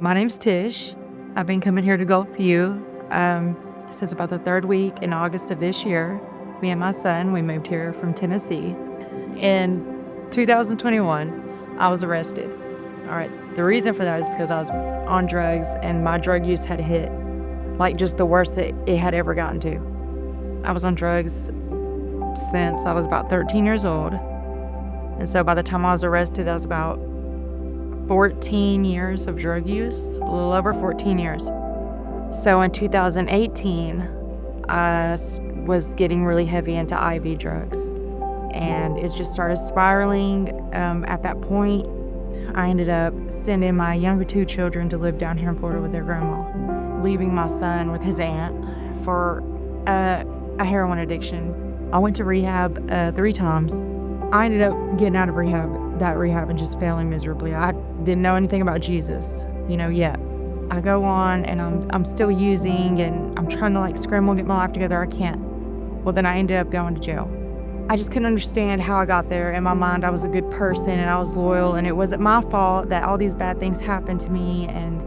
My name's Tish. I've been coming here to Gulfview since about the third week in August of this year. Me and my son, we moved here from Tennessee. In 2021, I was arrested. All right, the reason for that is because I was on drugs and my drug use had hit like just the worst that it had ever gotten to. I was on drugs since I was about 13 years old. And so by the time I was arrested, that was about 14 years of drug use, a little over 14 years. So in 2018, I was getting really heavy into IV drugs. And it just started spiraling. At that point, I ended up sending my younger two children to live down here in Florida with their grandma, leaving my son with his aunt for a heroin addiction. I went to rehab 3 times. I ended up getting out of that rehab and just failing miserably. I didn't know anything about Jesus, yet. I go on and I'm still using and I'm trying to scramble and get my life together. I can't. Well, then I ended up going to jail. I just couldn't understand how I got there. In my mind, I was a good person and I was loyal, and it wasn't my fault that all these bad things happened to me, and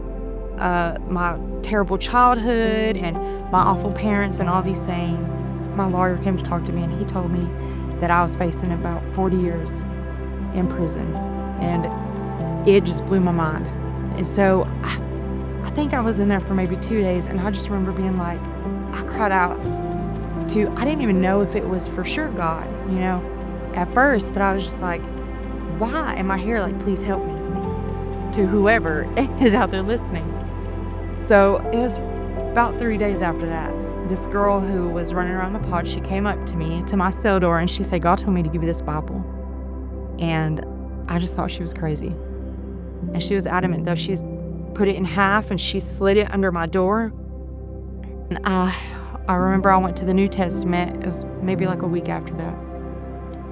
my terrible childhood and my awful parents and all these things. My lawyer came to talk to me and he told me that I was facing about 40 years in prison, and it just blew my mind. And so I think I was in there for maybe 2 days, and I just remember being I cried out I didn't even know if it was for sure God, at first, but I was just why am I here? Please help me, to whoever is out there listening. So it was about 3 days after that. This girl who was running around the pod, she came up to me, to my cell door, and she said, "God told me to give you this Bible." And I just thought she was crazy. And she was adamant, though. She's put it in half and she slid it under my door. And I remember I went to the New Testament. It was maybe a week after that.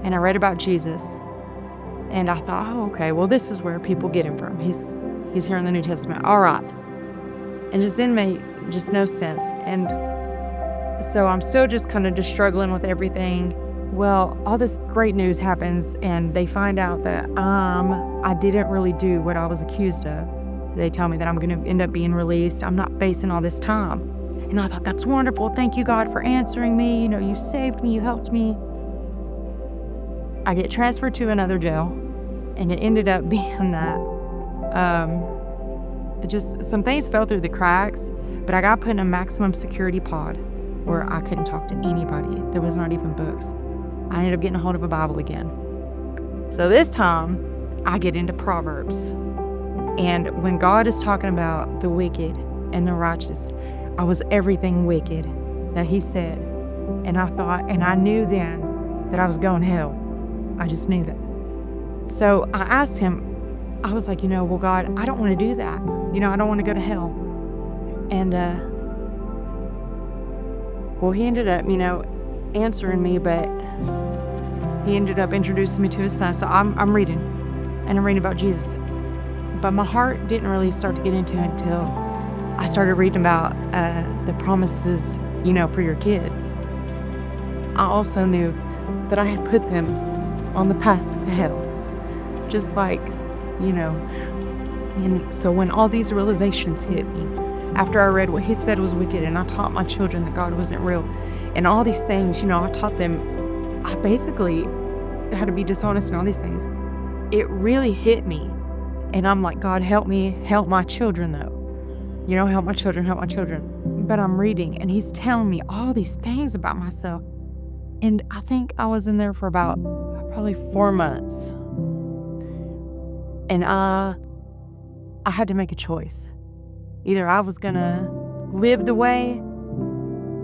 And I read about Jesus. And I thought, oh, okay, well, this is where people get him from. He's here in the New Testament. All right. And it just didn't make just no sense. And so I'm still just kind of just struggling with everything. Well, all this great news happens, and they find out that I didn't really do what I was accused of. They tell me that I'm going to end up being released. I'm not facing all this time. And I thought, that's wonderful. Thank you, God, for answering me. You saved me. You helped me. I get transferred to another jail, and it ended up being that just some things fell through the cracks, but I got put in a maximum security pod where I couldn't talk to anybody. There was not even books. I ended up getting a hold of a Bible again. So this time, I get into Proverbs. And when God is talking about the wicked and the righteous, I was everything wicked that he said. And I thought, and I knew then that I was going to hell. I just knew that. So I asked him, I was like, well, God, I don't want to do that. I don't want to go to hell. And, well, he ended up, answering me, but he ended up introducing me to his son. So I'm reading, and I'm reading about Jesus. But my heart didn't really start to get into it until I started reading about the promises, for your kids. I also knew that I had put them on the path to hell. Just and so when all these realizations hit me, after I read what he said was wicked, and I taught my children that God wasn't real, and all these things, I taught them, I basically had to be dishonest and all these things. It really hit me. And I'm like, God, help me, help my children, though. Help my children, help my children. But I'm reading, and he's telling me all these things about myself. And I think I was in there for about probably 4 months. And I had to make a choice. Either I was going to live the way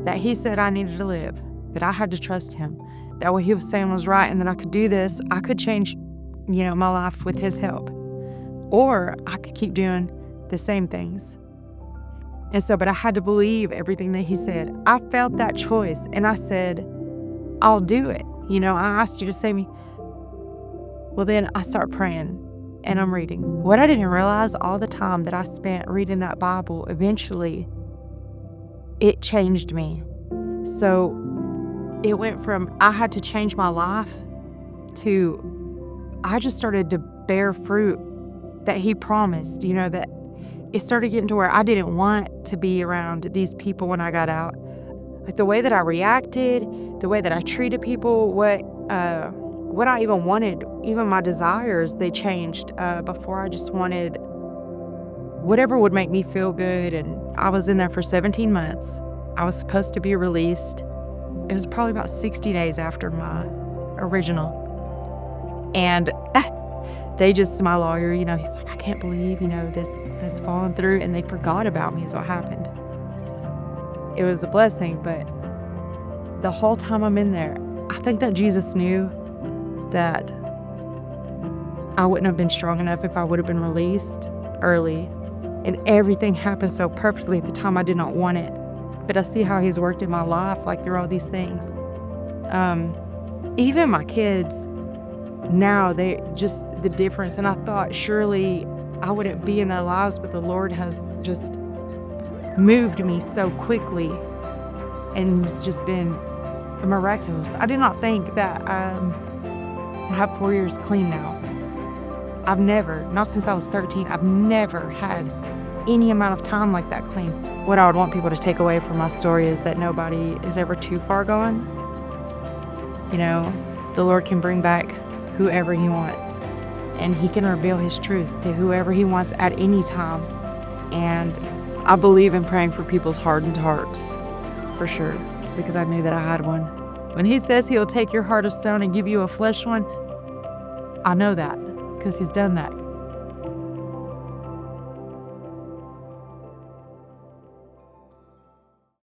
that he said I needed to live, that I had to trust him, that what he was saying was right, and that I could do this, I could change, my life with his help. Or I could keep doing the same things. And so, but I had to believe everything that he said. I felt that choice, and I said, I'll do it. I asked you to save me. Well, then I start praying, and I'm reading. What I didn't realize, all the time that I spent reading that Bible, eventually, it changed me. So it went from I had to change my life to I just started to bear fruit that he promised, that it started getting to where I didn't want to be around these people when I got out. Like the way that I reacted, the way that I treated people, what I even wanted, even my desires, they changed. Before I just wanted whatever would make me feel good. And I was in there for 17 months. I was supposed to be released. It was probably about 60 days after my original. And my lawyer, he's like, I can't believe, this falling through. And they forgot about me is what happened. It was a blessing, but the whole time I'm in there, I think that Jesus knew that I wouldn't have been strong enough if I would have been released early. And everything happened so perfectly at the time I did not want it. But I see how he's worked in my life, like through all these things. Even my kids, now they just the difference. And I thought surely I wouldn't be in their lives, but the Lord has just moved me so quickly. And it's just been miraculous. I did not think that I have 4 years clean now. I've never, not since I was 13, I've never had any amount of time like that clean. What I would want people to take away from my story is that nobody is ever too far gone. The Lord can bring back whoever he wants, and he can reveal his truth to whoever he wants at any time. And I believe in praying for people's hardened hearts, for sure, because I knew that I had one. When he says he'll take your heart of stone and give you a flesh one, I know that because he's done that.